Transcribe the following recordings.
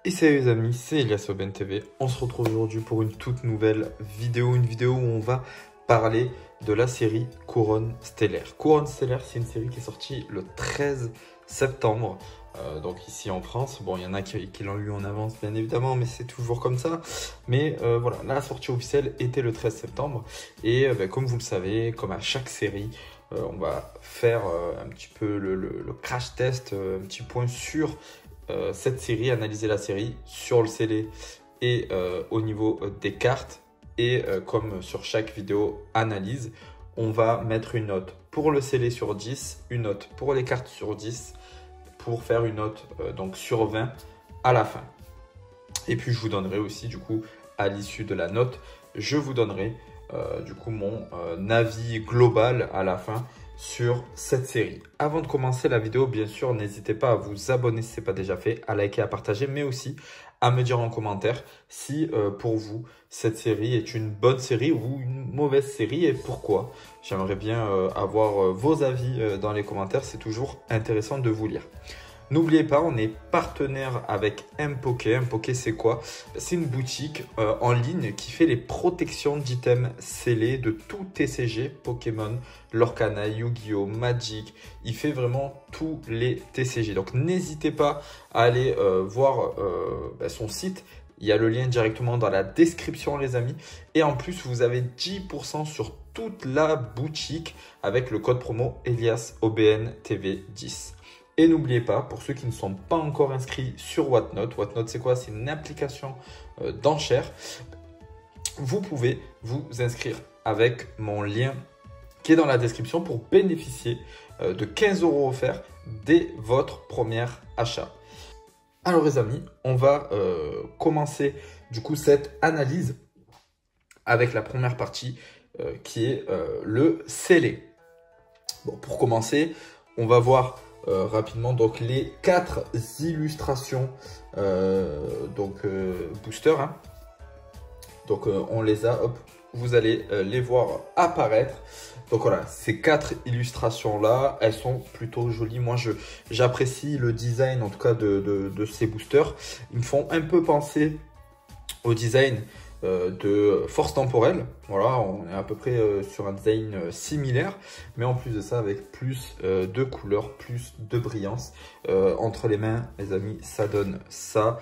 Et salut les amis, c'est Elias Aubaine TV. On se retrouve aujourd'hui pour une toute nouvelle vidéo. Une vidéo où on va parler de la série Couronne Stellaire. Couronne Stellaire, c'est une série qui est sortie le 13 septembre. Donc ici en France. Bon, il y en a qui l'ont lu en avance, bien évidemment, mais c'est toujours comme ça. Mais voilà, la sortie officielle était le 13 septembre. Et comme vous le savez, comme à chaque série, on va faire un petit peu le crash test, un petit point sur cette série, analyser la série sur le scellé et au niveau des cartes. Et comme sur chaque vidéo analyse, on va mettre une note pour le scellé sur 10, une note pour les cartes sur 10, pour faire une note donc sur 20 à la fin. Et puis je vous donnerai aussi du coup à l'issue de la note, je vous donnerai du coup mon avis global à la fin sur cette série. Avant de commencer la vidéo, bien sûr, n'hésitez pas à vous abonner si ce n'est pas déjà fait, à liker, à partager, mais aussi à me dire en commentaire si pour vous cette série est une bonne série ou une mauvaise série et pourquoi. J'aimerais bien avoir vos avis dans les commentaires, c'est toujours intéressant de vous lire. N'oubliez pas, on est partenaire avec Mpoké. Mpoké, c'est quoi? C'est une boutique en ligne qui fait les protections d'items scellés de tout TCG, Pokémon, Lorcana, Yu-Gi-Oh, Magic. Il fait vraiment tous les TCG. Donc, n'hésitez pas à aller voir son site. Il y a le lien directement dans la description, les amis. Et en plus, vous avez 10% sur toute la boutique avec le code promo EliasAubnTV10. Et n'oubliez pas, pour ceux qui ne sont pas encore inscrits sur Whatnot, Whatnot c'est quoi? C'est une application d'enchères. Vous pouvez vous inscrire avec mon lien qui est dans la description pour bénéficier de 15 € offerts dès votre premier achat. Alors les amis, on va commencer du coup cette analyse avec la première partie qui est le scellé. Bon, pour commencer, on va voir rapidement donc les 4 illustrations booster, hein. Donc on les a, hop, vous allez les voir apparaître. Donc voilà, ces 4 illustrations là, elles sont plutôt jolies. Moi j'apprécie le design en tout cas de ces boosters. Ils me font un peu penser au design de Force Temporelle. Voilà, on est à peu près sur un design similaire, mais en plus de ça avec plus de couleurs, plus de brillance entre les mains, les amis, ça donne ça.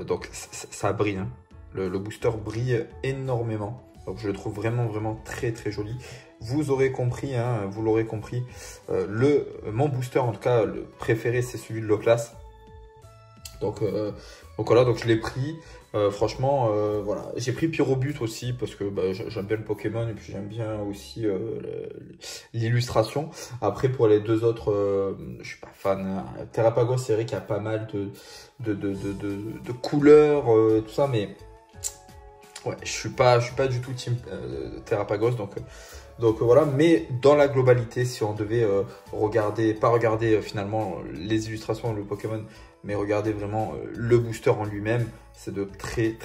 Donc ça brille, hein. Le booster brille énormément, donc je le trouve vraiment très joli. Vous aurez compris, hein, vous l'aurez compris, mon booster en tout cas le préféré, c'est celui de l'Oclass. Donc voilà, donc je l'ai pris. Franchement, voilà, j'ai pris Pyrobut aussi parce que j'aime bien le Pokémon et puis j'aime bien aussi l'illustration. Après, pour les deux autres, je suis pas fan. Terrapagos, c'est vrai qu'il y a pas mal de couleurs, tout ça, mais ouais, je suis pas du tout team Terrapagos, donc voilà. Mais dans la globalité, si on devait pas regarder finalement les illustrations, le Pokémon, mais regardez vraiment le booster en lui-même, c'est de très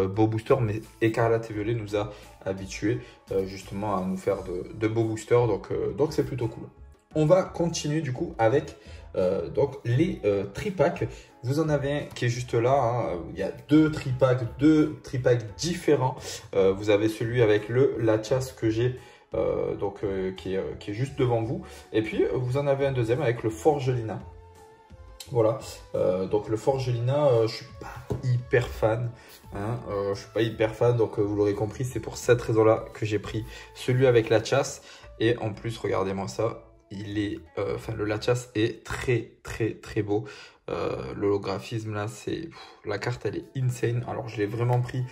beaux boosters. Mais Écarlate et Violet nous a habitués justement à nous faire de beaux boosters, donc c'est plutôt cool. On va continuer du coup avec donc les tripacks. Vous en avez un qui est juste là, hein. Il y a deux tripacks différents. Vous avez celui avec le Latias que j'ai qui est juste devant vous, et puis vous en avez un deuxième avec le Forgelina. Voilà, donc le Forgelina, je suis pas hyper fan, hein, je suis pas hyper fan, donc vous l'aurez compris, c'est pour cette raison-là que j'ai pris celui avec la chasse. Et en plus, regardez-moi ça, il est, le Latias est très beau. L'holographisme là, c'est la carte, elle est insane. Alors je l'ai vraiment pris,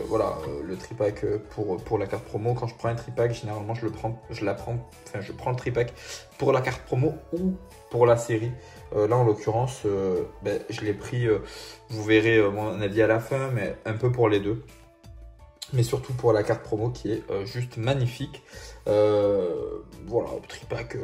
voilà, le tripack pour la carte promo. Quand je prends un tripack, généralement je prends le tripack pour la carte promo ou pour la série. Là en l'occurrence, je l'ai pris, vous verrez mon avis à la fin, mais un peu pour les deux. Mais surtout pour la carte promo qui est juste magnifique. Voilà, tripack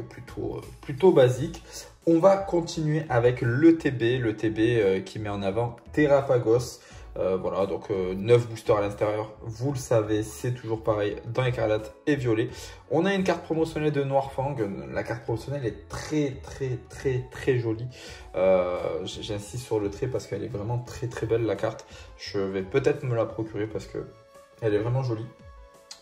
plutôt basique. On va continuer avec le TB qui met en avant Terrapagos. Voilà, donc 9 boosters à l'intérieur. Vous le savez, c'est toujours pareil dans écarlate et violet. On a une carte promotionnelle de Noirfang. La carte promotionnelle est très jolie. J'insiste sur le trait parce qu'elle est vraiment très belle la carte. Je vais peut-être me la procurer parce que elle est vraiment jolie.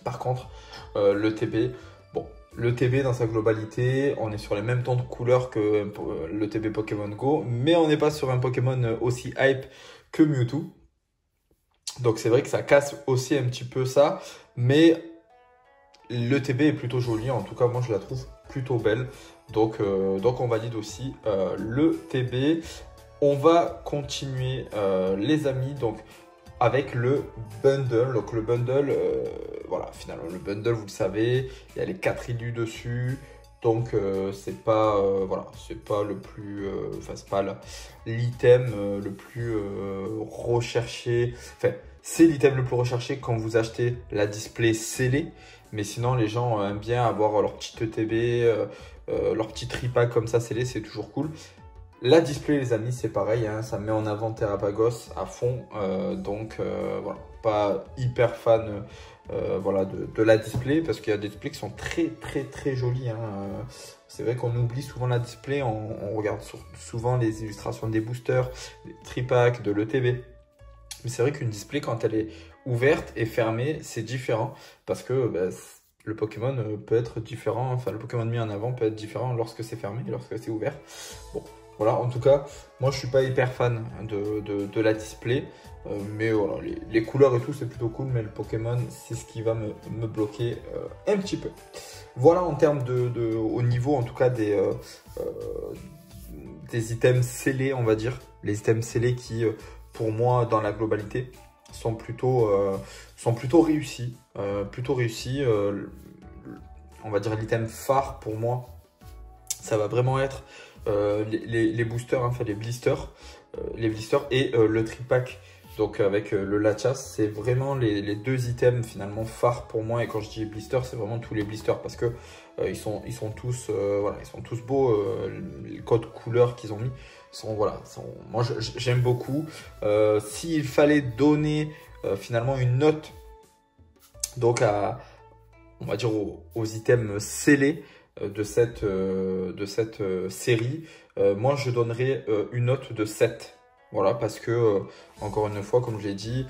Par contre, le TB, bon, le TB dans sa globalité, on est sur les mêmes tons de couleurs que le TB Pokémon Go, mais on n'est pas sur un Pokémon aussi hype que Mewtwo. Donc c'est vrai que ça casse aussi un petit peu ça, mais le TB est plutôt joli, en tout cas moi je la trouve plutôt belle. Donc on valide aussi le TB. On va continuer les amis, donc avec le bundle. Donc le bundle, voilà, finalement le bundle, vous le savez, il y a les 4 illus dessus. Donc c'est pas voilà, c'est pas le plus, enfin c'est pas l'item le plus recherché. Enfin c'est l'item le plus recherché quand vous achetez la display scellée. Mais sinon les gens aiment bien avoir leur petit ETB, leur petit tripack comme ça scellé, c'est toujours cool. La display les amis c'est pareil, hein, ça met en avant Terrapagos à fond, donc voilà, pas hyper fan voilà, de la display parce qu'il y a des displays qui sont très jolis, hein. C'est vrai qu'on oublie souvent la display, on regarde souvent les illustrations des boosters, des tripacks, de l'ETB. Mais c'est vrai qu'une display quand elle est ouverte et fermée c'est différent parce que bah, le Pokémon peut être différent, enfin le Pokémon mis en avant peut être différent lorsque c'est fermé et lorsque c'est ouvert. Bon. Voilà, en tout cas, moi je suis pas hyper fan de la display, mais voilà, les couleurs et tout c'est plutôt cool, mais le Pokémon c'est ce qui va me bloquer un petit peu. Voilà en termes au niveau en tout cas des items scellés, on va dire, les items scellés qui pour moi dans la globalité sont plutôt réussis, on va dire l'item phare pour moi, ça va vraiment être les boosters, hein, enfin les blisters et le tripack. Donc avec le Lachas, c'est vraiment les deux items finalement phares pour moi. Et quand je dis blisters, c'est vraiment tous les blisters parce que ils sont tous voilà, ils sont tous beaux. Les codes couleurs qu'ils ont mis moi j'aime beaucoup. S'il fallait donner finalement une note donc on va dire aux items scellés de cette série, moi je donnerais une note de 7. Voilà, parce que encore une fois, comme je l'ai dit,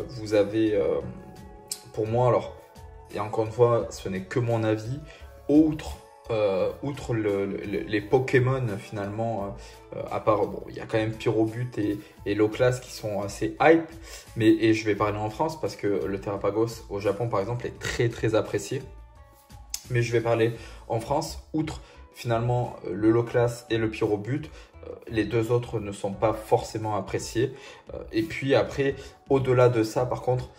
vous avez pour moi, alors, et encore une fois, ce n'est que mon avis, outre les Pokémon finalement, à part, bon, il y a quand même Pyrobut et Loclas qui sont assez hype, et je vais parler en France parce que le Terrapagos au Japon par exemple est très apprécié. Mais je vais parler en France, outre finalement le Loclas et le Pyrobut, les deux autres ne sont pas forcément appréciés. Et puis après, au-delà de ça, par contre,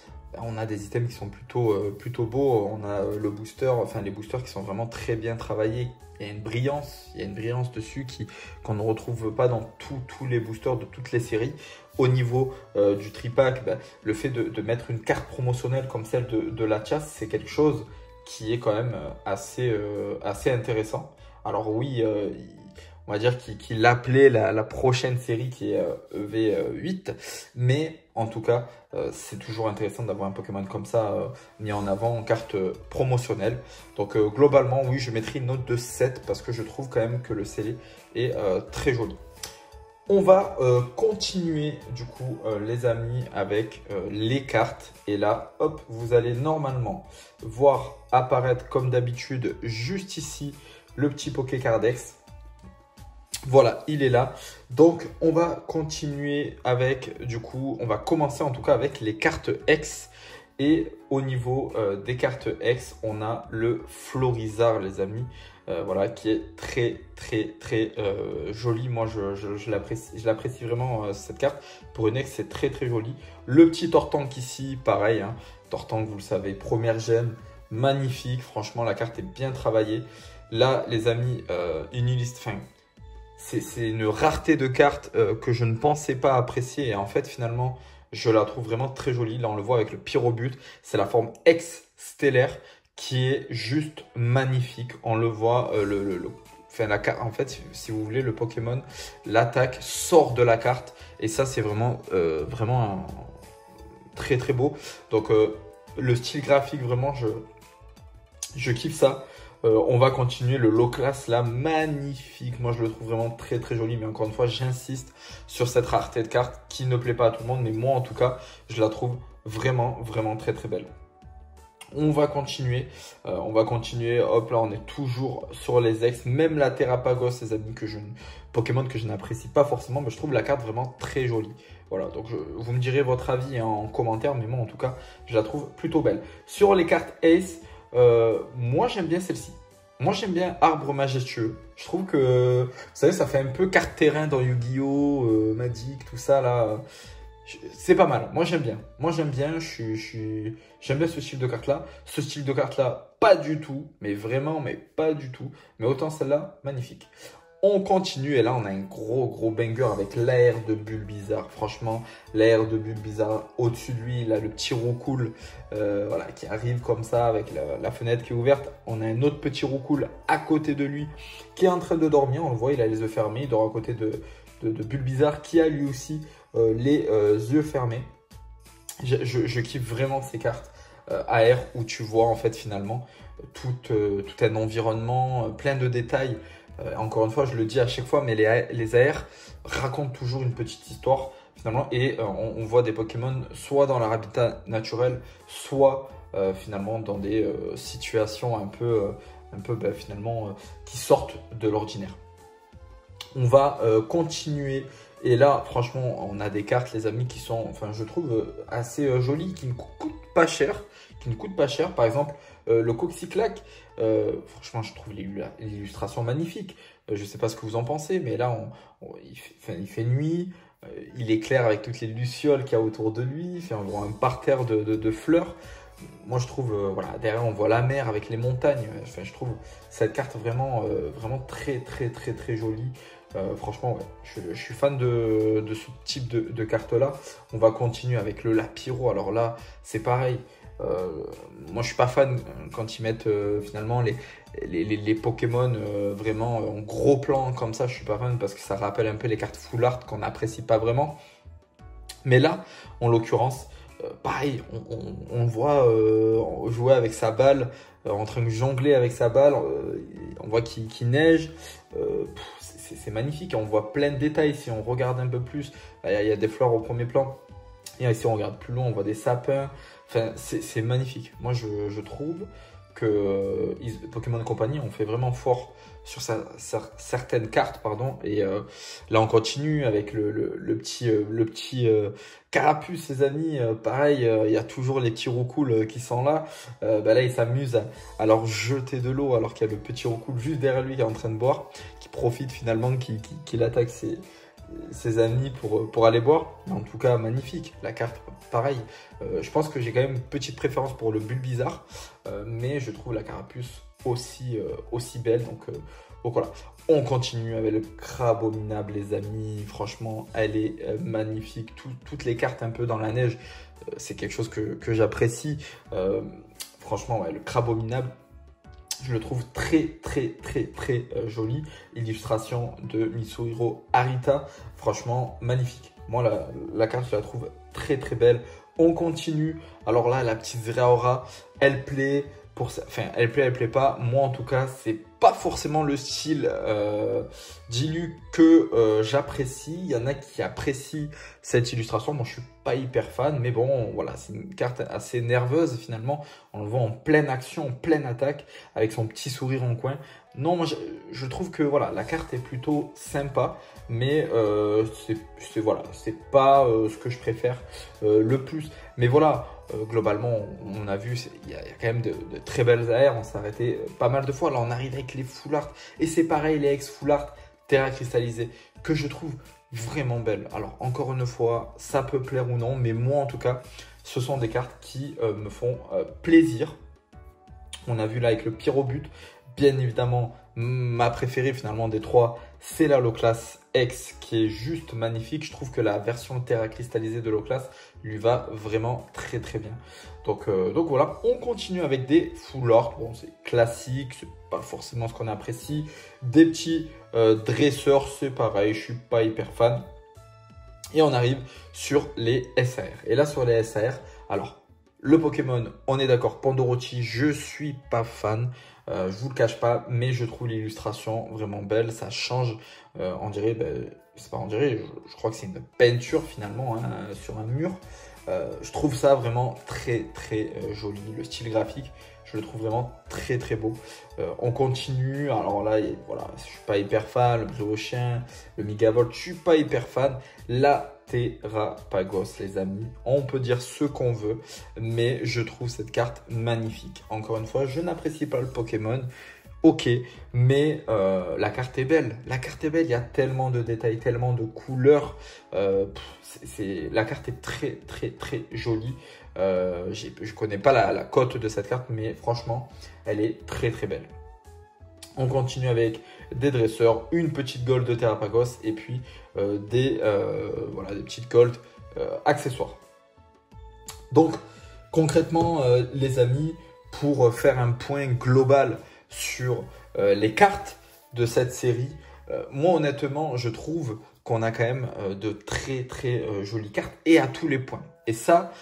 on a des items qui sont plutôt beaux. On a le booster, enfin les boosters qui sont vraiment très bien travaillés. Il y a une brillance dessus qu'on ne retrouve pas dans tous les boosters de toutes les séries. Au niveau du tripack, le fait de mettre une carte promotionnelle comme celle de Lachas, c'est quelque chose qui est quand même assez intéressant. Alors oui, on va dire qu'il appelait la prochaine série qui est EV8, mais en tout cas, c'est toujours intéressant d'avoir un Pokémon comme ça mis en avant en carte promotionnelle. Donc globalement, oui, je mettrai une note de 7 parce que je trouve quand même que le scellé est très joli. On va continuer du coup les amis avec les cartes et là hop vous allez normalement voir apparaître comme d'habitude juste ici le petit Pokécardex. Voilà, il est là. Donc on va continuer avec du coup, on va commencer en tout cas avec les cartes X. Et au niveau des cartes X, on a le Florizarre les amis. Voilà, qui est très joli. Moi, je l'apprécie vraiment cette carte. Pour une X, c'est très joli. Le petit Tortank ici, pareil. Hein. Tortank, vous le savez, première gemme, magnifique. Franchement, la carte est bien travaillée. Là, les amis, c'est une rareté de cartes que je ne pensais pas apprécier. Et en fait, finalement, je la trouve vraiment très jolie. Là, on le voit avec le Pyrobut. C'est la forme X stellaire qui est juste magnifique. On le voit, en fait, si vous voulez, le Pokémon, l'attaque sort de la carte. Et ça, c'est vraiment très très beau. Donc le style graphique, vraiment, je kiffe ça. On va continuer le low class là, magnifique. Moi, je le trouve vraiment très très joli. Mais encore une fois, j'insiste sur cette rareté de carte qui ne plaît pas à tout le monde. Mais moi, en tout cas, je la trouve vraiment vraiment très très belle. On va continuer. Hop là, on est toujours sur les ex. Même la Terrapagos, les amis, Pokémon que je n'apprécie pas forcément. Mais je trouve la carte vraiment très jolie. Voilà, donc vous me direz votre avis en commentaire. Mais moi, en tout cas, je la trouve plutôt belle. Sur les cartes Ace, moi j'aime bien celle-ci. Moi j'aime bien Arbre Majestueux. Je trouve que, vous savez, ça fait un peu carte terrain dans Yu-Gi-Oh, Magic, tout ça là. C'est pas mal. Moi j'aime bien. J'aime bien ce style de carte là. Ce style de carte là, pas du tout. Mais vraiment, mais pas du tout. Mais autant celle-là, magnifique. On continue et là on a un gros banger avec l'AR de Bulbizarre. Franchement, l'AR de Bulbizarre, au-dessus de lui, il a le petit Roucoule voilà, qui arrive comme ça avec la fenêtre qui est ouverte. On a un autre petit Roucoule à côté de lui qui est en train de dormir. On le voit, il a les yeux fermés. Il dort à côté de Bulbizarre qui a lui aussi les yeux fermés. Je kiffe vraiment ces cartes AR où tu vois en fait finalement tout un environnement, plein de détails. Encore une fois, je le dis à chaque fois, mais les AR racontent toujours une petite histoire finalement. Et on voit des Pokémon soit dans leur habitat naturel, soit finalement dans des situations un peu finalement qui sortent de l'ordinaire. On va continuer. Et là, franchement, on a des cartes, les amis, qui sont, enfin, je trouve assez jolies, qui ne coûtent pas cher. Par exemple, le Coxyclac, franchement, je trouve l'illustration magnifique. Je ne sais pas ce que vous en pensez, mais là, il fait nuit. Il éclaire avec toutes les lucioles qu'il y a autour de lui. On voit un parterre de fleurs. Moi, je trouve, voilà, derrière, on voit la mer avec les montagnes. Enfin, je trouve cette carte vraiment très jolie. Franchement, ouais, je suis fan de ce type de carte-là. On va continuer avec le Lapiro. Alors là, c'est pareil. Moi, je suis pas fan quand ils mettent finalement les Pokémon vraiment en gros plan comme ça. Je suis pas fan parce que ça rappelle un peu les cartes full art qu'on n'apprécie pas vraiment. Mais là, en l'occurrence, pareil, on voit jouer avec sa balle, en train de jongler avec sa balle. On voit qu'il neige. C'est magnifique. On voit plein de détails. Si on regarde un peu plus, il y a des fleurs au premier plan. Et ici, on regarde plus loin, on voit des sapins. Enfin, c'est magnifique. Moi, je trouve que Pokémon Company ont fait vraiment fort sur certaines cartes, pardon. Et là, on continue avec le petit Carapuce, les amis. Pareil, il y a toujours les petits Roucoules qui sont là. Là, ils s'amusent à leur jeter de l'eau alors qu'il y a le petit Roucoule juste derrière lui qui est en train de boire, qui profite finalement qu'il attaque ses amis pour aller boire. Mais en tout cas, magnifique. La carte, pareil. Je pense que j'ai quand même une petite préférence pour le Bulbizarre, mais je trouve la Carapuce aussi belle. Donc voilà. On continue avec le Crabominable, les amis. Franchement, elle est magnifique. Toutes les cartes un peu dans la neige, c'est quelque chose que j'apprécie. Franchement, ouais, le Crabominable, je le trouve très joli. Illustration de Mitsuhiro Arita. Franchement, magnifique. Moi, la carte, je la trouve très belle. On continue. Alors là, la petite Zeraora, elle plaît. Enfin, elle plaît pas. Moi, en tout cas, c'est pas forcément le style dilu que j'apprécie. Il y en a qui apprécient cette illustration. Moi, je suis pas hyper fan, mais bon, voilà, c'est une carte assez nerveuse finalement. On le voit en pleine action, en pleine attaque, avec son petit sourire en coin. Non, moi, je trouve que voilà, la carte est plutôt sympa, mais voilà, c'est pas ce que je préfère le plus. Mais voilà. Globalement, on a vu, il y a quand même de très belles AR. On s'est arrêté pas mal de fois. Là, on arrive avec les full art. Et c'est pareil, les ex full art Terra cristallisée, que je trouve vraiment belles. Alors, encore une fois, ça peut plaire ou non. Mais moi, en tout cas, ce sont des cartes qui me font plaisir. On a vu là avec le Pyrobut. Bien évidemment, ma préférée finalement des trois, c'est la Loclass X qui est juste magnifique. Je trouve que la version Terra cristallisée de Loclass lui va vraiment très bien. Donc voilà, on continue avec des full art. Bon, c'est classique, c'est pas forcément ce qu'on apprécie. Des petits dresseurs, c'est pareil, je suis pas hyper fan. Et on arrive sur les SAR. Et là, sur les SAR, alors, le Pokémon, on est d'accord, Pandorochi, je suis pas fan. Je vous le cache pas, mais je trouve l'illustration vraiment belle. Ça change, on dirait, c'est pas on dirait, je crois que c'est une peinture finalement hein, sur un mur. Je trouve ça vraiment très joli. Le style graphique, je le trouve vraiment très beau. On continue. Alors là, voilà, je suis pas hyper fan. Le Briochien, le Megavolt, je suis pas hyper fan. La Terrapagos, les amis. On peut dire ce qu'on veut, mais je trouve cette carte magnifique. Encore une fois, je n'apprécie pas le Pokémon. Ok, mais la carte est belle. La carte est belle, il y a tellement de détails, tellement de couleurs. La carte est très jolie. Je connais pas la cote de cette carte, mais franchement, elle est très belle. On continue avec des dresseurs, une petite gold de Terrapagos et puis des petites gold accessoires. Donc, concrètement, les amis, pour faire un point global sur les cartes de cette série, moi honnêtement je trouve qu'on a quand même de très jolies cartes et à tous les points. Et ça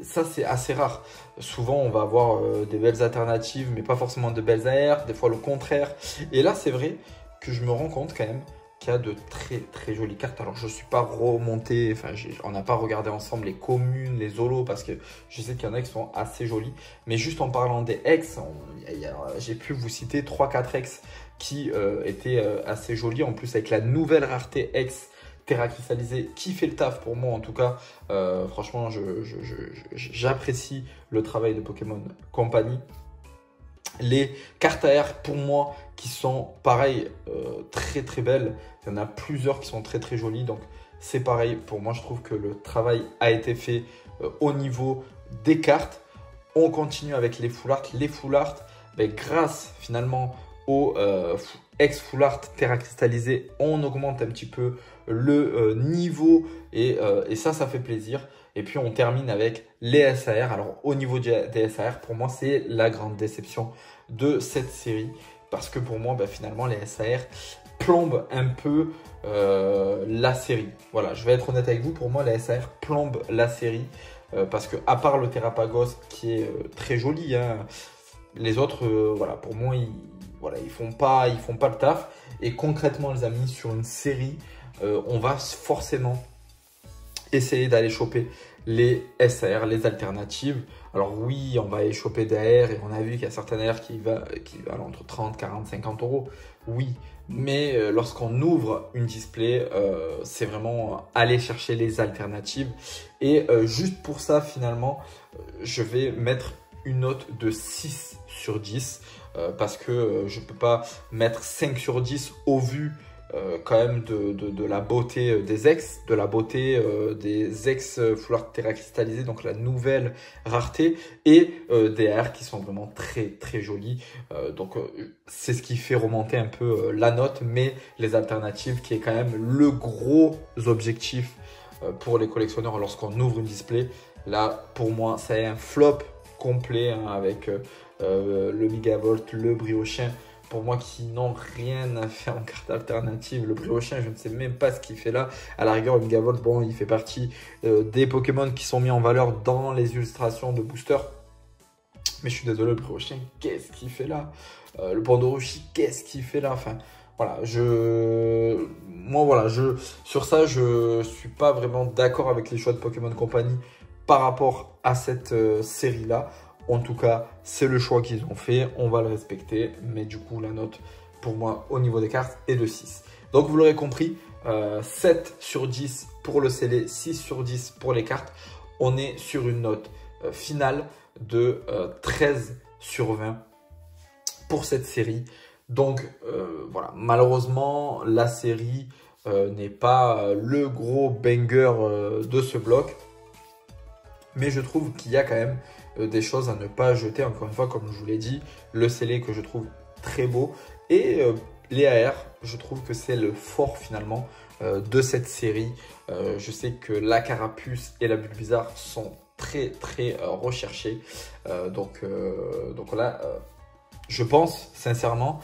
c'est assez rare. Souvent on va avoir des belles alternatives mais pas forcément de belles AR, des fois le contraire. Et là c'est vrai que je me rends compte quand même qu'il y a de très jolies cartes. Alors je ne suis pas remonté, enfin on n'a pas regardé ensemble les communes, les holos parce que je sais qu'il y en a qui sont assez jolis. Mais juste en parlant des ex, j'ai pu vous citer 3-4 ex qui étaient assez jolis. En plus avec la nouvelle rareté ex Terra cristallisée qui fait le taf pour moi en tout cas. Franchement j'apprécie le travail de Pokémon Company. Les cartes AR pour moi qui sont pareil très belles. Il y en a plusieurs qui sont très jolies. Donc c'est pareil pour moi. Je trouve que le travail a été fait au niveau des cartes. On continue avec les full art. Les full art, grâce finalement au ex full art Terra cristallisée, on augmente un petit peu le niveau et ça fait plaisir. Et puis on termine avec les SAR. Alors au niveau des SAR, pour moi c'est la grande déception de cette série. Parce que pour moi finalement les SAR plombent un peu la série. Voilà, je vais être honnête avec vous, pour moi les SAR plombent la série. Parce que à part le Terrapagos qui est très joli, hein, les autres, voilà, pour moi ils font pas le taf. Et concrètement les amis, sur une série, on va forcément essayer d'aller choper les SAR, les alternatives. Alors oui, on va aller choper des AR et on a vu qu'il y a certaines AR qui valent entre 30, 40, 50 euros. Oui, mais lorsqu'on ouvre une display, c'est vraiment aller chercher les alternatives. Et juste pour ça, finalement, je vais mettre une note de 6 sur 10 parce que je ne peux pas mettre 5 sur 10 au vu quand même de la beauté des ex, de la beauté des ex full art Terra cristallisée, donc la nouvelle rareté, et des AR qui sont vraiment très jolis. Donc c'est ce qui fait remonter un peu la note, mais les alternatives qui est quand même le gros objectif pour les collectionneurs lorsqu'on ouvre une display. Là pour moi c'est un flop complet hein, avec le Megavolt, le Briochien. Pour moi qui n'ont rien à faire en carte alternative, le Briochien, je ne sais même pas ce qu'il fait là. À la rigueur, le Megavolt, bon, il fait partie des Pokémon qui sont mis en valeur dans les illustrations de booster. Mais je suis désolé, le Briochien, qu'est-ce qu'il fait là? Le Pandorochi, qu'est-ce qu'il fait là? Enfin, voilà, sur ça, je suis pas vraiment d'accord avec les choix de Pokémon Company par rapport à cette série-là. En tout cas, c'est le choix qu'ils ont fait, on va le respecter. Mais du coup, la note pour moi au niveau des cartes est de 6. Donc vous l'aurez compris, 7 sur 10 pour le scellé, 6 sur 10 pour les cartes. On est sur une note finale de 13 sur 20 pour cette série. Donc voilà, malheureusement, la série n'est pas le gros banger de ce bloc. Mais je trouve qu'il y a quand même des choses à ne pas jeter. Encore une fois, comme je vous l'ai dit, le scellé que je trouve très beau. Et les AR, je trouve que c'est le fort finalement de cette série. Je sais que la Carapuce et la Bulbizarre sont très recherchés. Donc là, je pense sincèrement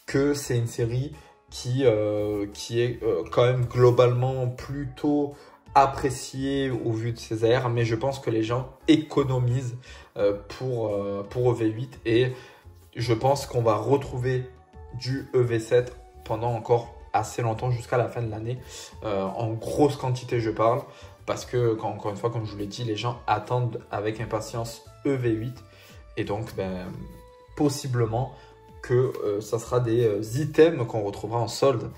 que c'est une série qui est quand même globalement plutôt apprécié au vu de ses airs, mais je pense que les gens économisent pour EV8 et je pense qu'on va retrouver du EV7 pendant encore assez longtemps jusqu'à la fin de l'année, en grosse quantité je parle, parce que encore une fois, comme je vous l'ai dit, les gens attendent avec impatience EV8 et donc possiblement que ça sera des items qu'on retrouvera en solde.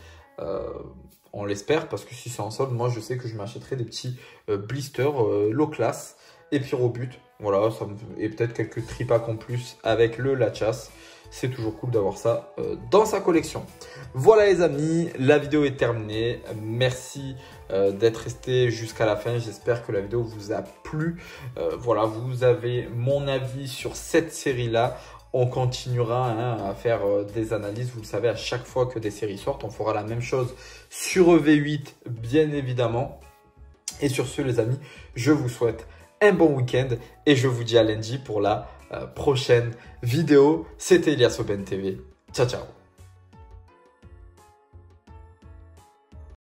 On l'espère, parce que si c'est en solde, moi je sais que je m'achèterai des petits blisters low class et Pyrobut. Voilà, et peut-être quelques tripacks en plus avec le Lachas. C'est toujours cool d'avoir ça dans sa collection. Voilà les amis, la vidéo est terminée. Merci d'être resté jusqu'à la fin. J'espère que la vidéo vous a plu. Voilà, vous avez mon avis sur cette série-là. On continuera à faire des analyses. Vous le savez, à chaque fois que des séries sortent, on fera la même chose sur EV8, bien évidemment. Et sur ce, les amis, je vous souhaite un bon week-end et je vous dis à lundi pour la prochaine vidéo. C'était Elias Aubin TV. Ciao, ciao.